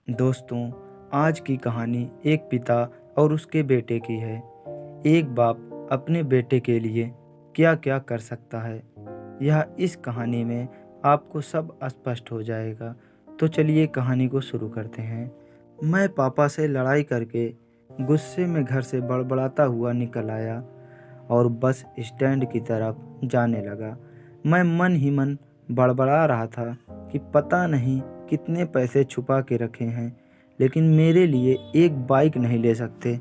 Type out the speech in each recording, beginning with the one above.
दोस्तों, आज की कहानी एक पिता और उसके बेटे की है। एक बाप अपने बेटे के लिए क्या-क्या कर सकता है, यह इस कहानी में आपको सब स्पष्ट हो जाएगा। तो चलिए कहानी को शुरू करते हैं। मैं पापा से लड़ाई करके गुस्से में घर से बड़बड़ाता हुआ निकल आया और बस स्टैंड की तरफ जाने लगा। मैं मन ही मन बड़बड़ा रहा था कि पता नहीं कितने पैसे छुपा के रखे हैं, लेकिन मेरे लिए एक बाइक नहीं ले सकते।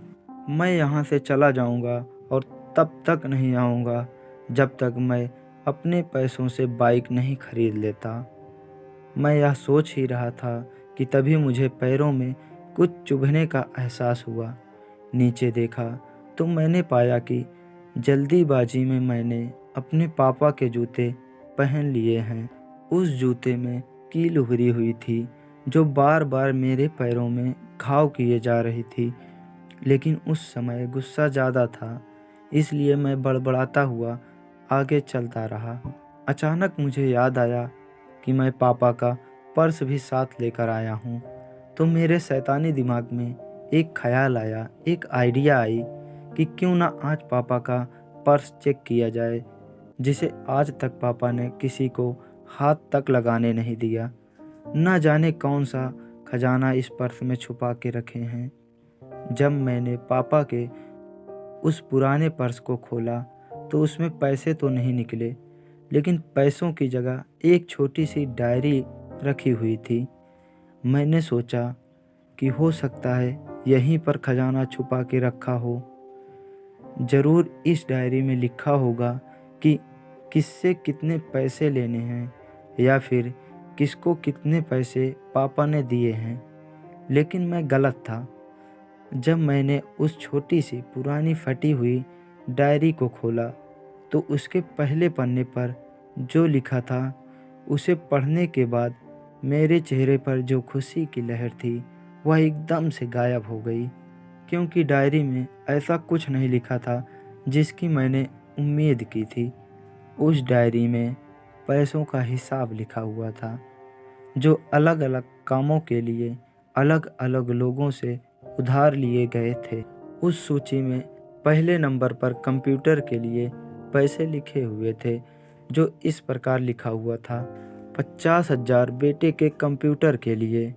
मैं यहाँ से चला जाऊँगा और तब तक नहीं आऊँगा जब तक मैं अपने पैसों से बाइक नहीं खरीद लेता। मैं यह सोच ही रहा था कि तभी मुझे पैरों में कुछ चुभने का एहसास हुआ। नीचे देखा तो मैंने पाया कि जल्दीबाजी में मैंने अपने पापा के जूते पहन लिए हैं। उस जूते में कील उभरी हुई थी जो बार बार मेरे पैरों में घाव किए जा रही थी, लेकिन उस समय गुस्सा ज़्यादा था, इसलिए मैं बड़बड़ाता हुआ आगे चलता रहा। अचानक मुझे याद आया कि मैं पापा का पर्स भी साथ लेकर आया हूँ। तो मेरे शैतानी दिमाग में एक ख्याल आया, एक आइडिया आई कि क्यों ना आज पापा का पर्स चेक किया जाए, जिसे आज तक पापा ने किसी को हाथ तक लगाने नहीं दिया। न जाने कौन सा खजाना इस पर्स में छुपा के रखे हैं। जब मैंने पापा के उस पुराने पर्स को खोला तो उसमें पैसे तो नहीं निकले, लेकिन पैसों की जगह एक छोटी सी डायरी रखी हुई थी। मैंने सोचा कि हो सकता है यहीं पर खजाना छुपा के रखा हो। ज़रूर इस डायरी में लिखा होगा कि किससे कितने पैसे लेने हैं या फिर किसको कितने पैसे पापा ने दिए हैं। लेकिन मैं गलत था। जब मैंने उस छोटी सी पुरानी फटी हुई डायरी को खोला तो उसके पहले पन्ने पर जो लिखा था उसे पढ़ने के बाद मेरे चेहरे पर जो खुशी की लहर थी वह एकदम से गायब हो गई, क्योंकि डायरी में ऐसा कुछ नहीं लिखा था जिसकी मैंने उम्मीद की थी। उस डायरी में पैसों का हिसाब लिखा हुआ था जो अलग अलग कामों के लिए अलग अलग लोगों से उधार लिए गए थे। उस सूची में पहले नंबर पर कंप्यूटर के लिए पैसे लिखे हुए थे, जो इस प्रकार लिखा हुआ था, 50,000 बेटे के कंप्यूटर के लिए।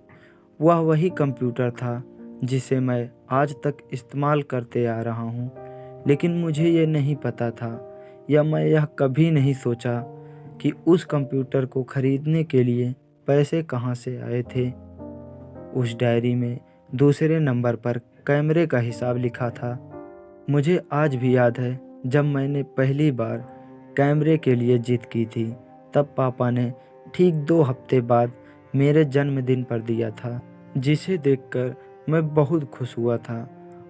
वह वही कंप्यूटर था जिसे मैं आज तक इस्तेमाल करते आ रहा हूँ, लेकिन मुझे ये नहीं पता था या मैं यह कभी नहीं सोचा कि उस कंप्यूटर को खरीदने के लिए पैसे कहाँ से आए थे। उस डायरी में दूसरे नंबर पर कैमरे का हिसाब लिखा था। मुझे आज भी याद है जब मैंने पहली बार कैमरे के लिए जिद की थी, तब पापा ने ठीक 2 हफ्ते बाद मेरे जन्मदिन पर दिया था, जिसे देखकर मैं बहुत खुश हुआ था।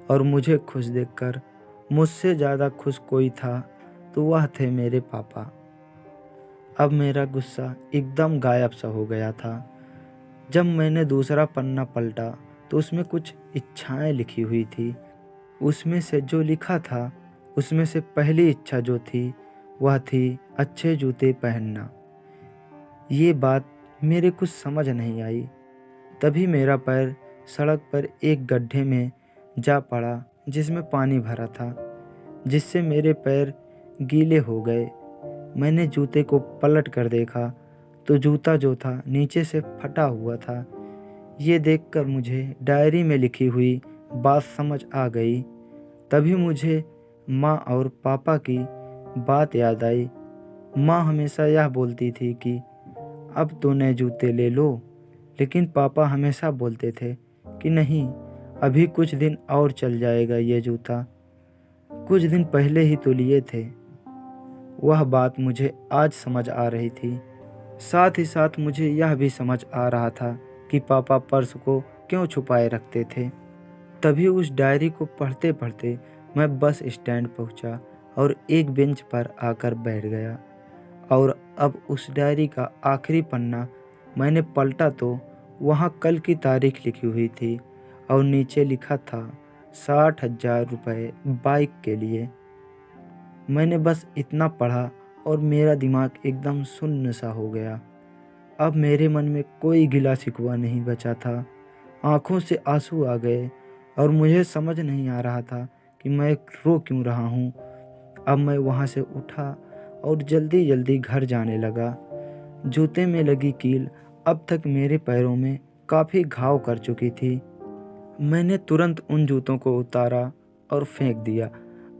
और मुझे खुश देखकर मुझसे ज़्यादा खुश कोई था तो वह थे मेरे पापा। अब मेरा गुस्सा एकदम गायब सा हो गया था। जब मैंने दूसरा पन्ना पलटा तो उसमें कुछ इच्छाएं लिखी हुई थी। उसमें से जो लिखा था उसमें से पहली इच्छा जो थी वह थी अच्छे जूते पहनना। ये बात मेरे कुछ समझ नहीं आई। तभी मेरा पैर सड़क पर एक गड्ढे में जा पड़ा जिसमें पानी भरा था, जिससे मेरे पैर गीले हो गए। मैंने जूते को पलट कर देखा तो जूता जो था नीचे से फटा हुआ था। ये देखकर मुझे डायरी में लिखी हुई बात समझ आ गई। तभी मुझे माँ और पापा की बात याद आई। माँ हमेशा यह बोलती थी कि अब तो नए जूते ले लो, लेकिन पापा हमेशा बोलते थे कि नहीं, अभी कुछ दिन और चल जाएगा ये जूता, कुछ दिन पहले ही तो लिए थे। वह बात मुझे आज समझ आ रही थी। साथ ही साथ मुझे यह भी समझ आ रहा था कि पापा पर्स को क्यों छुपाए रखते थे। तभी उस डायरी को पढ़ते पढ़ते मैं बस स्टैंड पहुंचा और एक बेंच पर आकर बैठ गया। और अब उस डायरी का आखिरी पन्ना मैंने पलटा तो वहाँ कल की तारीख लिखी हुई थी और नीचे लिखा था 60,000 रुपये बाइक के लिए। मैंने बस इतना पढ़ा और मेरा दिमाग एकदम सुन्न सा हो गया। अब मेरे मन में कोई गिला शिकवा नहीं बचा था। आँखों से आंसू आ गए और मुझे समझ नहीं आ रहा था कि मैं रो क्यों रहा हूँ। अब मैं वहाँ से उठा और जल्दी जल्दी घर जाने लगा। जूते में लगी कील अब तक मेरे पैरों में काफ़ी घाव कर चुकी थी। मैंने तुरंत उन जूतों को उतारा और फेंक दिया।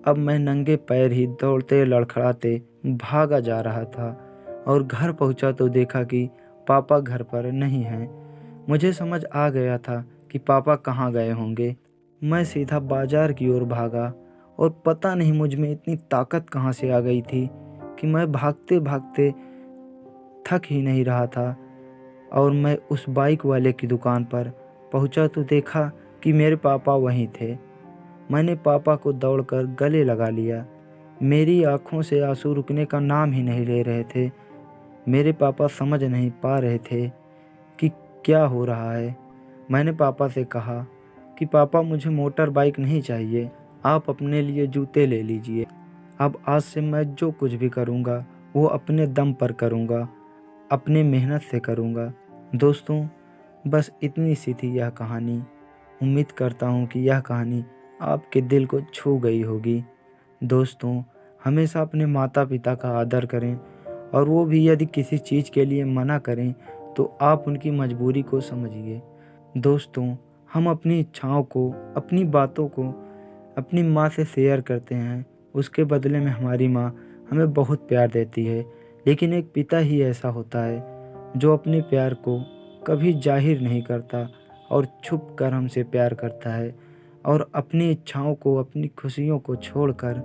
अब मैं नंगे पैर ही दौड़ते लड़खड़ाते भागा जा रहा था और घर पहुंचा तो देखा कि पापा घर पर नहीं हैं। मुझे समझ आ गया था कि पापा कहाँ गए होंगे। मैं सीधा बाजार की ओर भागा और पता नहीं मुझ में इतनी ताकत कहाँ से आ गई थी कि मैं भागते भागते थक ही नहीं रहा था। और मैं उस बाइक वाले की दुकान पर पहुंचा तो देखा कि मेरे पापा वहीं थे। मैंने पापा को दौड़कर गले लगा लिया। मेरी आंखों से आंसू रुकने का नाम ही नहीं ले रहे थे। मेरे पापा समझ नहीं पा रहे थे कि क्या हो रहा है। मैंने पापा से कहा कि पापा मुझे मोटर बाइक नहीं चाहिए, आप अपने लिए जूते ले लीजिए। अब आज से मैं जो कुछ भी करूँगा वो अपने दम पर करूँगा, अपने मेहनत से करूँगा। दोस्तों, बस इतनी सी थी यह कहानी। उम्मीद करता हूँ कि यह कहानी आपके दिल को छू गई होगी। दोस्तों, हमेशा अपने माता पिता का आदर करें और वो भी यदि किसी चीज़ के लिए मना करें तो आप उनकी मजबूरी को समझिए। दोस्तों, हम अपनी इच्छाओं को, अपनी बातों को अपनी माँ से शेयर करते हैं, उसके बदले में हमारी माँ हमें बहुत प्यार देती है। लेकिन एक पिता ही ऐसा होता है जो अपने प्यार को कभी जाहिर नहीं करता और छुप कर हमसे प्यार करता है और अपनी इच्छाओं को, अपनी खुशियों को छोड़कर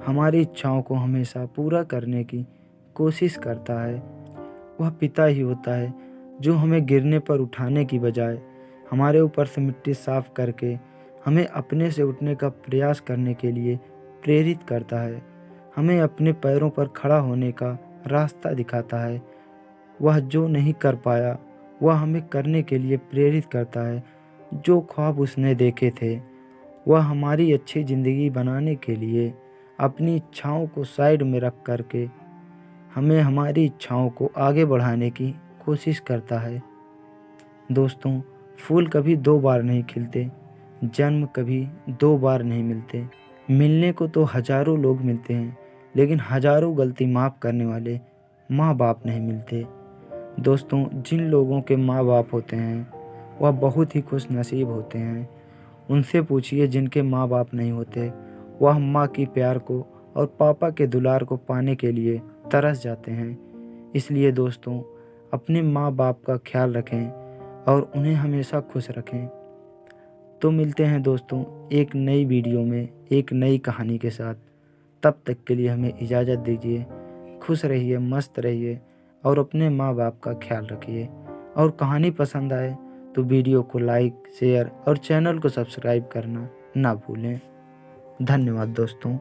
हमारी इच्छाओं को हमेशा पूरा करने की कोशिश करता है। वह पिता ही होता है जो हमें गिरने पर उठाने की बजाय हमारे ऊपर से मिट्टी साफ करके हमें अपने से उठने का प्रयास करने के लिए प्रेरित करता है, हमें अपने पैरों पर खड़ा होने का रास्ता दिखाता है। वह जो नहीं कर पाया वह हमें करने के लिए प्रेरित करता है। जो ख्वाब उसने देखे थे वह हमारी अच्छी ज़िंदगी बनाने के लिए अपनी इच्छाओं को साइड में रख कर के हमें हमारी इच्छाओं को आगे बढ़ाने की कोशिश करता है। दोस्तों, फूल कभी दो बार नहीं खिलते, जन्म कभी दो बार नहीं मिलते। मिलने को तो हज़ारों लोग मिलते हैं, लेकिन हज़ारों गलती माफ़ करने वाले माँ बाप नहीं मिलते। दोस्तों, जिन लोगों के माँ बाप होते हैं वह बहुत ही खुश नसीब होते हैं। उनसे पूछिए जिनके माँ बाप नहीं होते, वह माँ की प्यार को और पापा के दुलार को पाने के लिए तरस जाते हैं। इसलिए दोस्तों, अपने माँ बाप का ख्याल रखें और उन्हें हमेशा खुश रखें। तो मिलते हैं दोस्तों एक नई वीडियो में एक नई कहानी के साथ। तब तक के लिए हमें इजाज़त दीजिए। खुश रहिए, मस्त रहिए और अपने माँ बाप का ख्याल रखिए। और कहानी पसंद आए तो वीडियो को लाइक, शेयर और चैनल को सब्सक्राइब करना ना भूलें। धन्यवाद दोस्तों।